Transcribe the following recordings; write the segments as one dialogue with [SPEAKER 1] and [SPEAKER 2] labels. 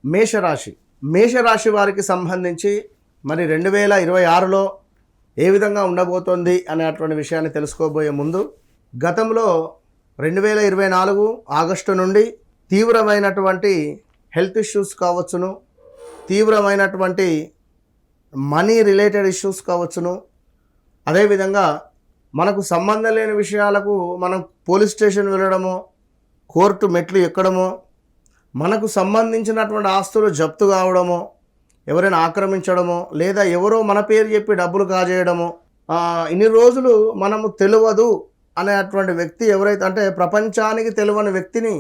[SPEAKER 1] మేషరాశి మేషరాశి వారికి సంబంధించి మరి 2026లో ఏ విధంగా ఉండబోతోంది అనేటువంటి విషయాన్ని తెలుసుకోబోయే ముందు గతంలో 2024 ఆగస్టు నుండి తీవ్రమైనటువంటి హెల్త్ ఇష్యూస్ కావచ్చును, తీవ్రమైనటువంటి మనీ రిలేటెడ్ ఇష్యూస్ కావచ్చును, అదేవిధంగా మనకు సంబంధం లేని విషయాలకు మనం పోలీస్ స్టేషన్ వెళ్ళడమో, కోర్టు మెట్లు ఎక్కడమో, మనకు సంబంధించినటువంటి ఆస్తులు జప్తు కావడమో, ఎవరైనా ఆక్రమించడమో, లేదా ఎవరో మన పేరు చెప్పి డబ్బులు కాజేయడమో, ఇన్ని రోజులు మనము తెలియదు అనేటువంటి వ్యక్తి ఎవరైతే అంటే ప్రపంచానికి తెలియని వ్యక్తిని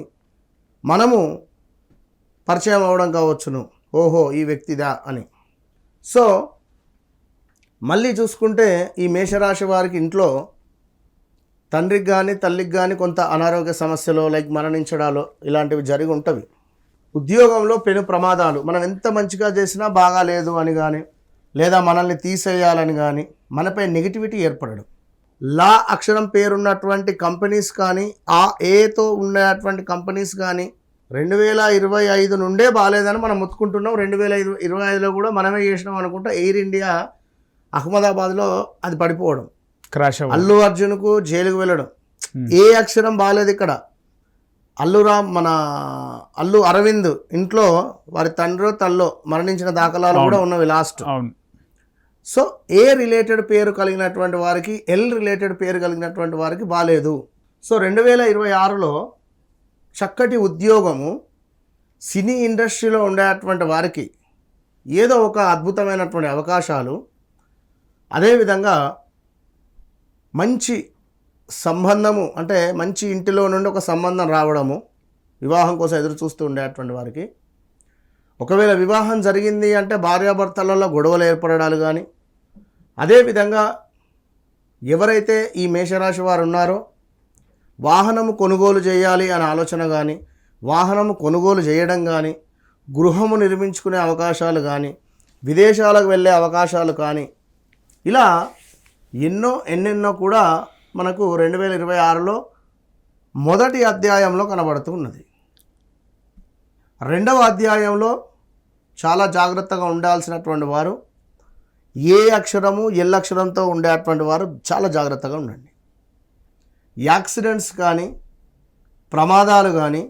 [SPEAKER 1] మనము పరిచయం అవ్వడం కావచ్చును, ఓహో ఈ వ్యక్తిదా అని. సో మళ్ళీ చూసుకుంటే ఈ మేషరాశి వారికి ఇంట్లో తండ్రికి కానీ తల్లికి కానీ కొంత అనారోగ్య సమస్యలు లైక్ మరణించడాలు ఇలాంటివి జరిగి ఉంటవి. ఉద్యోగంలో పెను ప్రమాదాలు, మనం ఎంత మంచిగా చేసినా బాగాలేదు అని కానీ, లేదా మనల్ని తీసేయాలని కానీ మనపై నెగిటివిటీ ఏర్పడడం. లా అక్షరం పేరున్నటువంటి కంపెనీస్ కానీ, ఆ ఏతో ఉన్నటువంటి కంపెనీస్ కానీ 2025 నుండే బాగాలేదని మనం మొత్తుకుంటున్నాం. 2025లో కూడా మనమే చేసినాం అనుకుంటా. ఎయిర్ ఇండియా అహ్మదాబాద్లో అది పడిపోవడం,
[SPEAKER 2] క్రాష్,
[SPEAKER 1] అల్లు అర్జున్కు జైలుకు వెళ్ళడం, ఏ అక్షరం బాగాలేదు ఇక్కడ. అల్లు అరవింద్ ఇంట్లో వారి తండ్రో తల్లో మరణించిన దాఖలాలు కూడా ఉన్నవి లాస్ట్. సో ఏ రిలేటెడ్ పేరు కలిగినటువంటి వారికి, ఎల్ రిలేటెడ్ పేరు కలిగినటువంటి వారికి బాగాలేదు. సో 2026లో చక్కటి ఉద్యోగము, సినీ ఇండస్ట్రీలో ఉండేటువంటి వారికి ఏదో ఒక అద్భుతమైనటువంటి అవకాశాలు, అదేవిధంగా మంచి సంబంధము అంటే మంచి ఇంటిలో నుండి ఒక సంబంధం రావడము, వివాహం కోసం ఎదురు చూస్తూ ఉండేటువంటి వారికి ఒకవేళ వివాహం జరిగింది అంటే భార్యాభర్తలలో గొడవలు ఏర్పడడాలు కానీ, అదేవిధంగా ఎవరైతే ఈ మేషరాశి వారు ఉన్నారో వాహనము కొనుగోలు చేయాలి అనే ఆలోచన కానీ, వాహనము కొనుగోలు చేయడం కానీ, గృహము నిర్మించుకునే అవకాశాలు కానీ, విదేశాలకు వెళ్ళే అవకాశాలు కానీ, ఇలా ఎన్నెన్నో కూడా మనకు 2026లో మొదటి అధ్యాయంలో కనబడుతూ ఉన్నది. రెండవ అధ్యాయంలో చాలా జాగ్రత్తగా ఉండాల్సినటువంటి వారు, ఏ అక్షరము ఎల్ అక్షరంతో ఉండేటువంటి వారు చాలా జాగ్రత్తగా ఉండండి. యాక్సిడెంట్స్ కానీ, ప్రమాదాలు కానీ,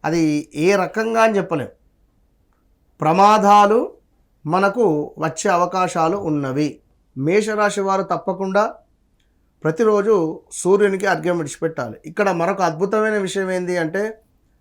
[SPEAKER 1] అది ఏ రకంగా అని చెప్పలేం, ప్రమాదాలు మనకు వచ్చే అవకాశాలు ఉన్నవి. మేషరాశి వారు తప్పకుండా ప్రతిరోజు సూర్యునికి అర్ఘ్యం విడిచిపెట్టాలి. ఇక్కడ మరొక అద్భుతమైన విషయం ఏంటి అంటే